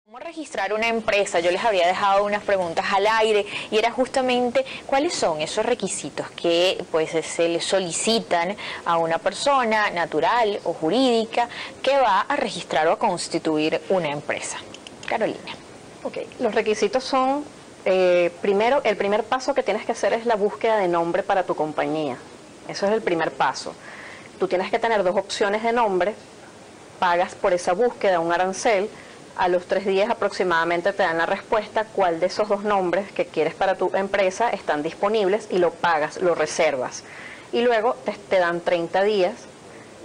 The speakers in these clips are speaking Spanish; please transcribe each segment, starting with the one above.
¿Cómo registrar una empresa? Yo les había dejado unas preguntas al aire y era justamente cuáles son esos requisitos que pues se le solicitan a una persona natural o jurídica que va a registrar o a constituir una empresa. Carolina. Ok, los requisitos son, primero, el primer paso que tienes que hacer es la búsqueda de nombre para tu compañía. Eso es el primer paso. Tú tienes que tener dos opciones de nombre, pagas por esa búsqueda un arancel. A los 3 días aproximadamente te dan la respuesta cuál de esos dos nombres que quieres para tu empresa están disponibles y lo pagas, lo reservas. Y luego te dan 30 días,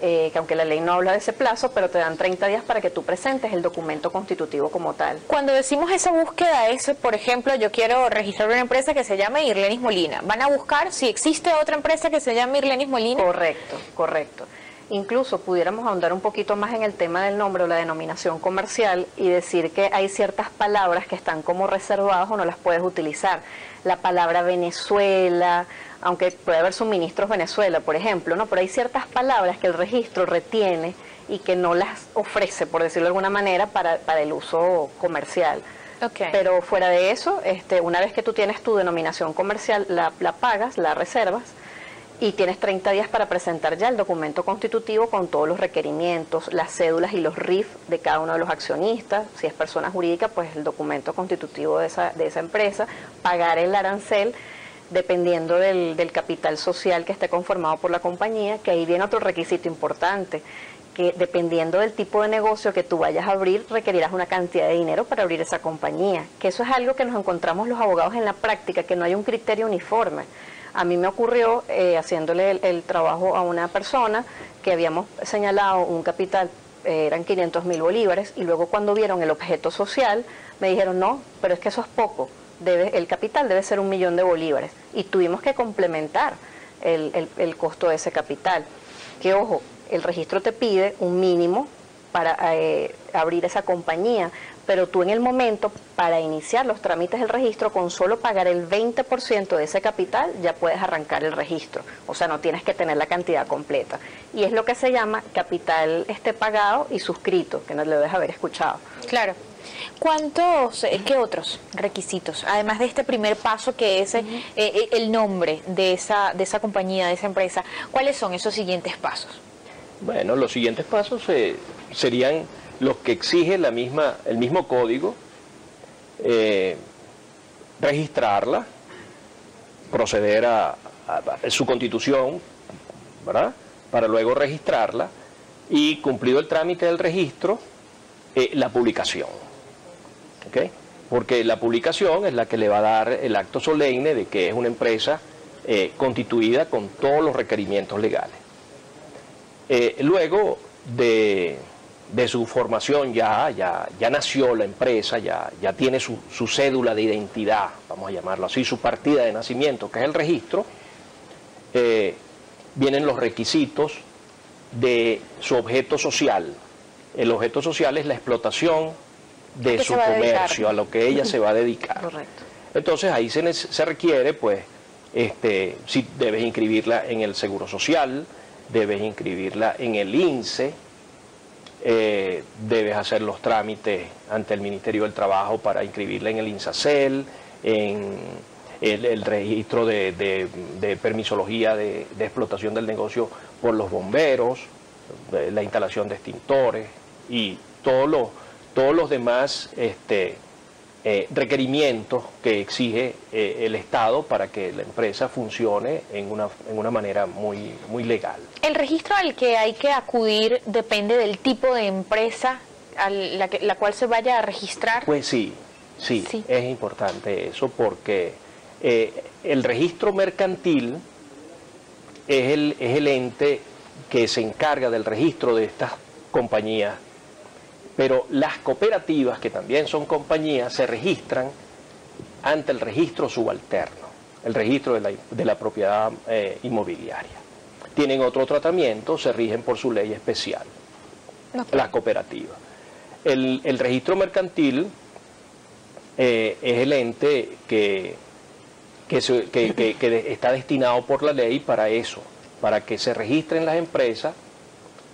que aunque la ley no habla de ese plazo, pero te dan 30 días para que tú presentes el documento constitutivo como tal. Cuando decimos esa búsqueda es, por ejemplo, yo quiero registrar una empresa que se llame Irlenis Molina. ¿Van a buscar si existe otra empresa que se llame Irlenis Molina? Correcto, correcto. Incluso pudiéramos ahondar un poquito más en el tema del nombre o la denominación comercial y decir que hay ciertas palabras que están como reservadas o no las puedes utilizar. La palabra Venezuela, aunque puede haber suministros Venezuela, por ejemplo, ¿no? Pero hay ciertas palabras que el registro retiene y que no las ofrece, por decirlo de alguna manera, para el uso comercial. Okay. Pero fuera de eso, una vez que tú tienes tu denominación comercial, la pagas, la reservas, y tienes 30 días para presentar ya el documento constitutivo con todos los requerimientos, las cédulas y los RIF de cada uno de los accionistas. Si es persona jurídica, pues el documento constitutivo de esa empresa, pagar el arancel dependiendo del capital social que esté conformado por la compañía, que ahí viene otro requisito importante, que dependiendo del tipo de negocio que tú vayas a abrir, requerirás una cantidad de dinero para abrir esa compañía. Que eso es algo que nos encontramos los abogados en la práctica, que no hay un criterio uniforme. A mí me ocurrió, haciéndole el trabajo a una persona, que habíamos señalado un capital, eran 500.000 bolívares, y luego cuando vieron el objeto social, me dijeron, no, pero es que eso es poco, el capital debe ser 1.000.000 de bolívares, y tuvimos que complementar el costo de ese capital. Que ojo, el registro te pide un mínimo para abrir esa compañía, pero tú en el momento, para iniciar los trámites del registro, con solo pagar el 20% de ese capital, ya puedes arrancar el registro. O sea, no tienes que tener la cantidad completa. Y es lo que se llama capital pagado y suscrito, que no lo debes haber escuchado. Claro. ¿Qué otros requisitos? Además de este primer paso que es el nombre de esa compañía, de esa empresa, ¿cuáles son esos siguientes pasos? Bueno, los siguientes pasos serían los que exige el mismo código, registrarla, proceder a su constitución, ¿verdad? Para luego registrarla y, cumplido el trámite del registro, la publicación. ¿Okay? Porque la publicación es la que le va a dar el acto solemne de que es una empresa constituida con todos los requerimientos legales. Luego de su formación ya nació la empresa, ya tiene su cédula de identidad, vamos a llamarlo así, su partida de nacimiento, que es el registro. Vienen los requisitos de su objeto social. El objeto social es la explotación de su comercio, a lo que ella se va a dedicar. Correcto. Entonces ahí se requiere, pues, si debes inscribirla en el Seguro Social, debes inscribirla en el INSEE, debes hacer los trámites ante el Ministerio del Trabajo para inscribirla en el INSACEL, en el registro de permisología de explotación del negocio por los bomberos, la instalación de extintores y todos los demás requerimientos que exige el Estado para que la empresa funcione en una manera muy legal. ¿El registro al que hay que acudir depende del tipo de empresa a la cual se vaya a registrar? Pues sí, es importante eso, porque el registro mercantil es el ente que se encarga del registro de estas compañías. Pero las cooperativas, que también son compañías, se registran ante el registro subalterno, el registro de la propiedad inmobiliaria. Tienen otro tratamiento, se rigen por su ley especial, las cooperativas. El registro mercantil es el ente que está destinado por la ley para eso, para que se registren las empresas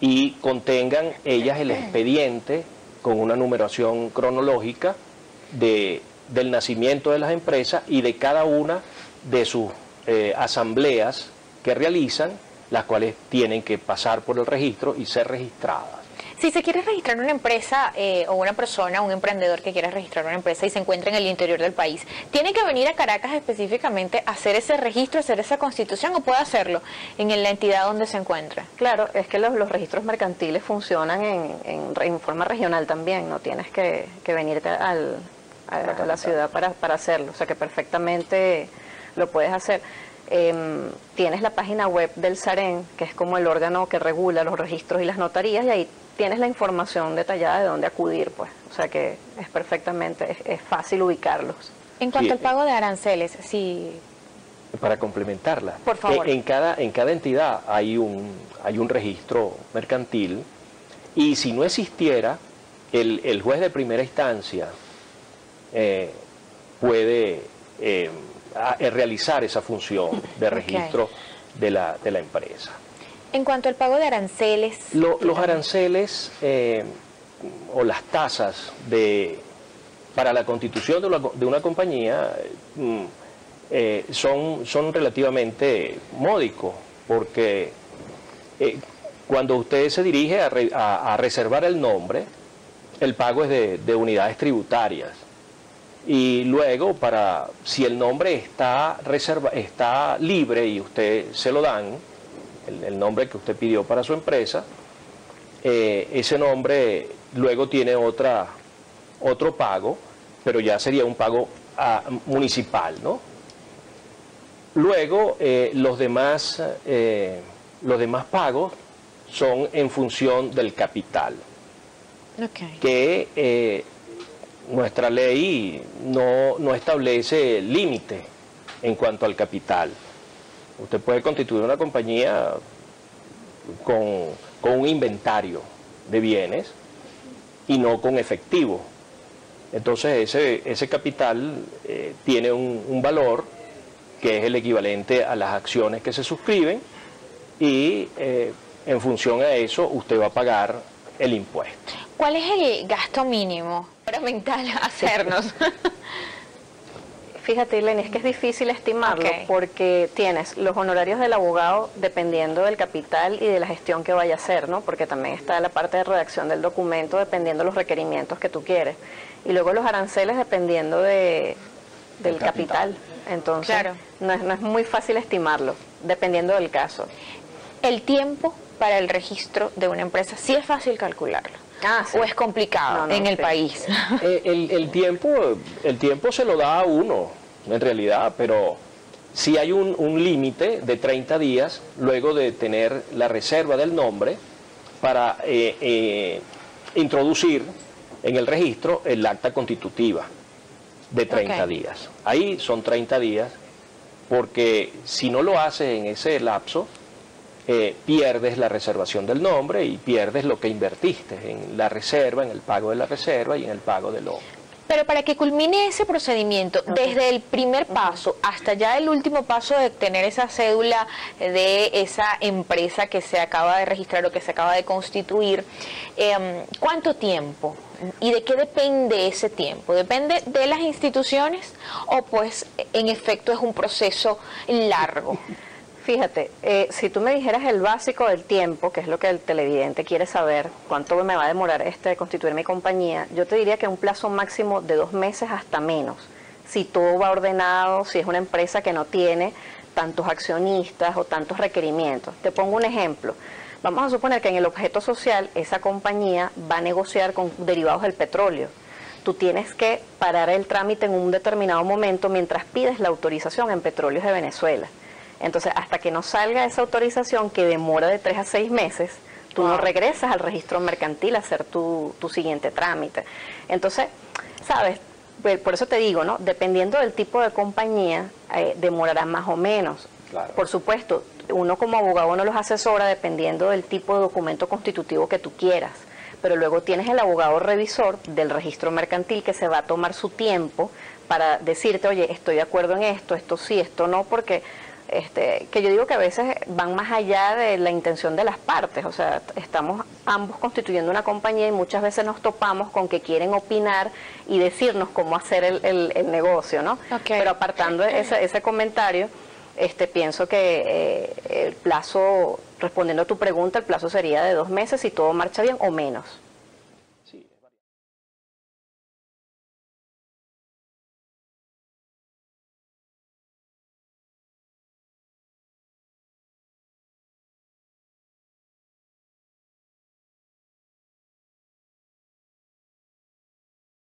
y contengan ellas el expediente con una numeración cronológica del nacimiento de las empresas y de cada una de sus asambleas que realizan, las cuales tienen que pasar por el registro y ser registradas. Si se quiere registrar una empresa o una persona, un emprendedor que quiera registrar una empresa y se encuentra en el interior del país, ¿tiene que venir a Caracas específicamente a hacer ese registro, hacer esa constitución, o puede hacerlo en la entidad donde se encuentra? Claro, es que los registros mercantiles funcionan en forma regional también, no tienes que venirte a la ciudad para hacerlo, o sea que perfectamente lo puedes hacer. Tienes la página web del SAREN, que es como el órgano que regula los registros y las notarías, y ahí tienes la información detallada de dónde acudir, pues. O sea que es perfectamente, es fácil ubicarlos. En cuanto al pago de aranceles, sí. Para complementarla, por favor. En cada entidad hay un registro mercantil, y si no existiera, el juez de primera instancia puede realizar esa función de registro de la empresa. En cuanto al pago de aranceles... Los aranceles o las tasas para la constitución de una compañía son relativamente módicos, porque cuando usted se dirige a reservar el nombre, el pago es de unidades tributarias. Y luego, si el nombre está libre y usted se lo dan, el nombre que usted pidió para su empresa, ese nombre luego tiene otro pago, pero ya sería un pago municipal, ¿no? Luego, los demás pagos son en función del capital, que nuestra ley no establece límite en cuanto al capital. Usted puede constituir una compañía con un inventario de bienes y no con efectivo. Entonces ese capital tiene un valor que es el equivalente a las acciones que se suscriben, y en función a eso usted va a pagar el impuesto. ¿Cuál es el gasto mínimo para mental hacernos? Fíjate, Ileni, es que es difícil estimarlo, porque tienes los honorarios del abogado dependiendo del capital y de la gestión que vaya a hacer, ¿no? Porque también está la parte de redacción del documento dependiendo de los requerimientos que tú quieres. Y luego los aranceles dependiendo del capital. Entonces, claro, no es muy fácil estimarlo, dependiendo del caso. El tiempo para el registro de una empresa, ¿sí es fácil calcularlo? Sí. ¿O es complicado en el país? El tiempo se lo da a uno, en realidad, pero sí hay un límite de 30 días luego de tener la reserva del nombre para introducir en el registro el acta constitutiva de 30 días. Ahí son 30 días, porque si no lo haces en ese lapso, pierdes la reservación del nombre y pierdes lo que invertiste en la reserva, en el pago de la reserva y en el pago del nombre. Pero para que culmine ese procedimiento, desde el primer paso hasta ya el último paso de tener esa cédula de esa empresa que se acaba de registrar o que se acaba de constituir, ¿cuánto tiempo? ¿Y de qué depende ese tiempo? ¿Depende de las instituciones o pues en efecto es un proceso largo? Fíjate, si tú me dijeras el básico del tiempo, que es lo que el televidente quiere saber, cuánto me va a demorar constituir mi compañía, yo te diría que un plazo máximo de 2 meses hasta menos. Si todo va ordenado, si es una empresa que no tiene tantos accionistas o tantos requerimientos. Te pongo un ejemplo. Vamos a suponer que en el objeto social esa compañía va a negociar con derivados del petróleo. Tú tienes que parar el trámite en un determinado momento mientras pides la autorización en Petróleos de Venezuela. Entonces, hasta que no salga esa autorización, que demora de 3 a 6 meses, tú no regresas al registro mercantil a hacer tu siguiente trámite. Entonces, ¿sabes? Por eso te digo, ¿no? Dependiendo del tipo de compañía, demorará más o menos. Claro. Por supuesto, uno como abogado no los asesora dependiendo del tipo de documento constitutivo que tú quieras. Pero luego tienes el abogado revisor del registro mercantil que se va a tomar su tiempo para decirte, oye, estoy de acuerdo en esto sí, esto no, porque que yo digo que a veces van más allá de la intención de las partes. O sea, estamos ambos constituyendo una compañía y muchas veces nos topamos con que quieren opinar y decirnos cómo hacer el negocio, ¿no? Okay. Pero apartando ese comentario, pienso que el plazo, respondiendo a tu pregunta, el plazo sería de 2 meses si todo marcha bien o menos.